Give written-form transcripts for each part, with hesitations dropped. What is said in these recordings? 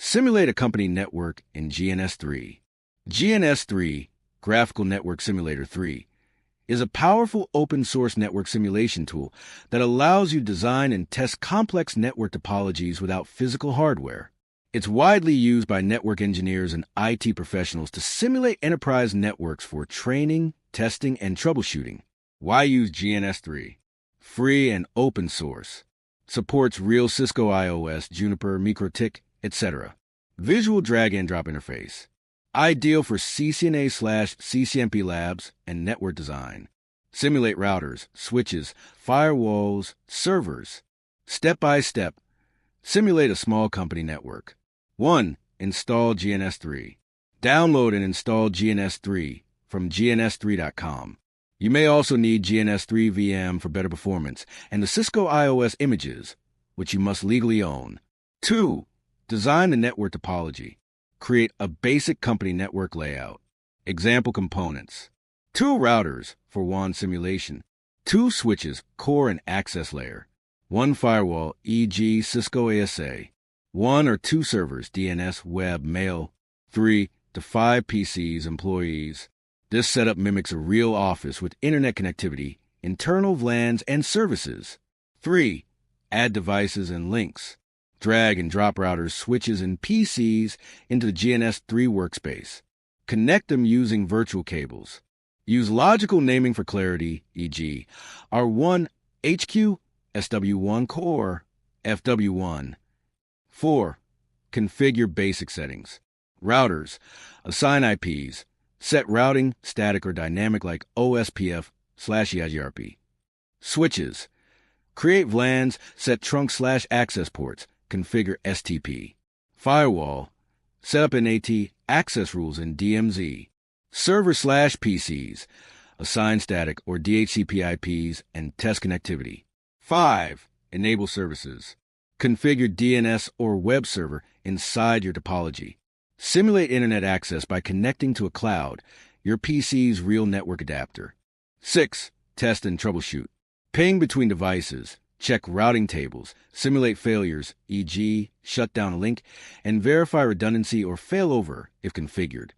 Simulate a company network in GNS3. GNS3, Graphical Network Simulator 3, is a powerful open-source network simulation tool that allows you to design and test complex network topologies without physical hardware. It's widely used by network engineers and IT professionals to simulate enterprise networks for training, testing, and troubleshooting. Why use GNS3? Free and open source. Supports real Cisco IOS, Juniper, MikroTik, etc. Visual drag-and-drop interface. Ideal for CCNA/CCNP labs and network design. Simulate routers, switches, firewalls, servers. Step-by-step. Simulate a small company network. 1. Install GNS3. Download and install GNS3 from GNS3.com. You may also need GNS3 VM for better performance and the Cisco IOS images, which you must legally own. 2. Design the network topology. Create a basic company network layout. Example components. 2 routers for WAN simulation. 2 switches, core and access layer. 1 firewall, e.g. Cisco ASA. 1 or 2 servers, DNS, web, mail. 3 to 5 PCs, employees. This setup mimics a real office with internet connectivity, internal VLANs, and services. 3. Add devices and links. Drag and drop routers, switches, and PCs into the GNS3 workspace. Connect them using virtual cables. Use logical naming for clarity, e.g. R1 HQ, SW1 Core, FW1. 4. Configure basic settings. Routers. Assign IPs. Set routing, static or dynamic like OSPF/EIGRP. Switches. Create VLANs, set trunk/access ports, configure STP. Firewall. Set up NAT access rules in DMZ. Server/PCs. Assign static or DHCP IPs and test connectivity. 5. Enable services. Configure DNS or web server inside your topology. Simulate internet access by connecting to a cloud, your PC's real network adapter. 6. Test and troubleshoot. Ping between devices. Check routing tables. Simulate failures, e.g. shut down a link, and verify redundancy or failover if configured.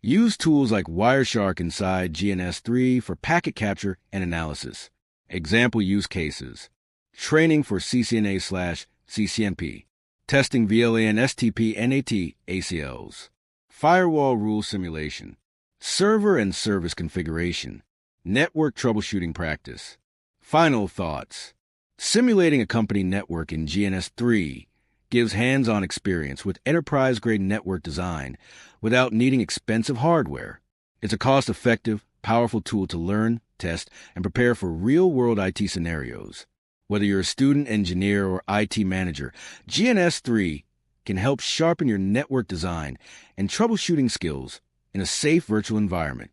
Use tools like Wireshark inside GNS3 for packet capture and analysis. Example use cases. Training for CCNA/CCNP. Testing VLAN STP NAT ACLs. Firewall rule simulation. Server and service configuration. Network troubleshooting practice. Final thoughts. Simulating a company network in GNS3 gives hands-on experience with enterprise-grade network design without needing expensive hardware. It's a cost-effective, powerful tool to learn, test, and prepare for real-world IT scenarios. Whether you're a student, engineer, or IT manager, GNS3 can help sharpen your network design and troubleshooting skills in a safe virtual environment.